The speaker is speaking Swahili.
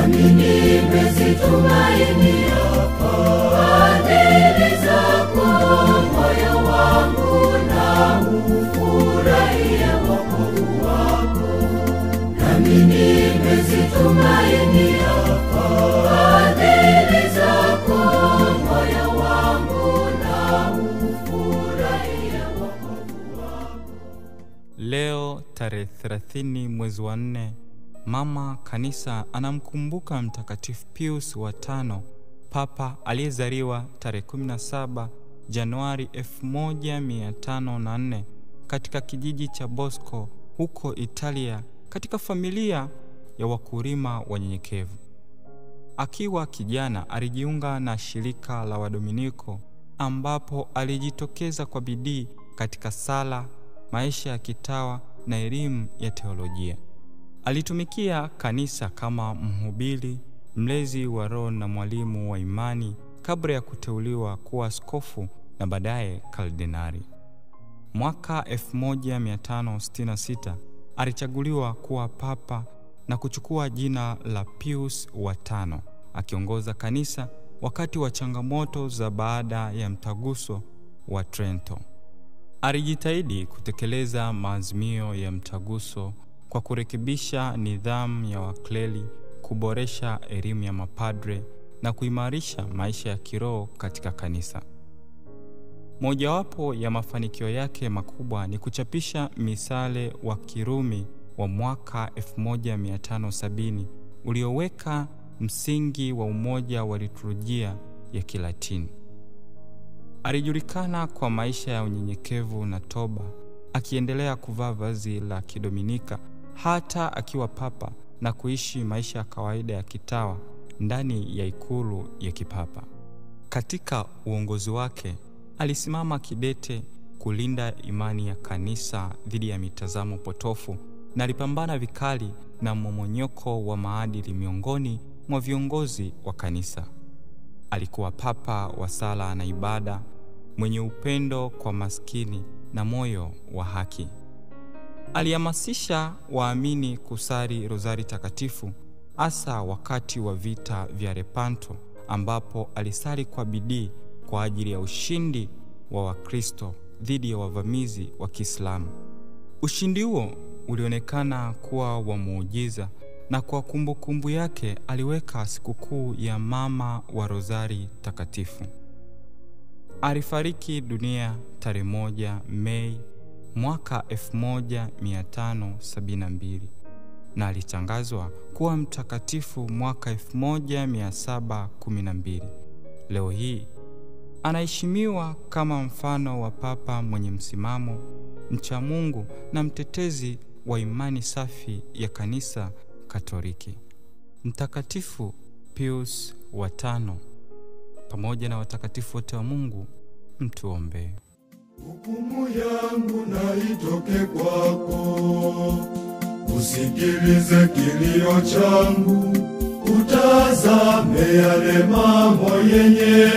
nami nimezitumainia fadhili zako. Moyo wangu na ufurahie wokovu wako, nami nimezitumainia fadhili zako. Moyo wangu na ufurahie wokovu wako. Leo tarehe 30 mwezi wa 4, Mama Kanisa anamkumbuka Mtakatifu Pius wa 5, Papa aliyezaliwa tarehe 17 Januari 1504 katika kijiji cha Bosco huko Italia, katika familia ya wakulima wanyenyekevu. Akiwa kijana alijiunga na shirika la Wadominiko ambapo alijitokeza kwa bidii katika sala, maisha ya kitawa na elimu ya teolojia. Alitumikia kanisa kama mhubiri, mlezi wa roho na mwalimu wa imani kabla ya kuteuliwa kuwa askofu na baadaye kardinali. Mwaka 1566 alichaguliwa kuwa papa na kuchukua jina la Pius wa 5, akiongoza kanisa wakati wa changamoto za baada ya mtaguso wa Trento. Alijitahidi kutekeleza maazimio ya mtaguso kwa kurekebisha nidhamu ya wakleri, kuboresha elimu ya mapadre na kuimarisha maisha ya kiroho katika kanisa. Mojawapo ya mafanikio yake makubwa ni kuchapisha misale wa Kirumi wa mwaka 1570 ulioweka msingi wa umoja wa liturujia ya Kilatini. Alijulikana kwa maisha ya unyenyekevu na toba, akiendelea kuvaa vazi la Kidominika hata akiwa papa na kuishi maisha ya kawaida ya kitawa ndani ya ikulu ya kipapa. Katika uongozi wake alisimama kidete kulinda imani ya kanisa dhidi ya mitazamo potofu na alipambana vikali na mmomonyoko wa maadili miongoni mwa viongozi wa kanisa. Alikuwa papa wa sala na ibada, mwenye upendo kwa maskini na moyo wa haki. Alihamasisha waamini kusali rozari takatifu, hasa wakati wa vita vya Lepanto, ambapo alisali kwa bidii kwa ajili ya ushindi wa Wakristo dhidi ya wavamizi wa Kiislamu. Ushindi huo ulionekana kuwa wa muujiza, na kwa kumbukumbu yake aliweka sikukuu ya Mama wa Rozari Takatifu. Alifariki dunia tarehe 1 Mei mwaka 1572 na alitangazwa kuwa mtakatifu mwaka 1712. Leo hii anaheshimiwa kama mfano wa papa mwenye msimamo, mcha Mungu na mtetezi wa imani safi ya kanisa Katoliki. Mtakatifu Pius wa 5 pamoja na watakatifu wote wa Mungu, mtuombe. Hukumu yangu na itoke kwako, usikilize kilio changu, utazame yale mambo yenye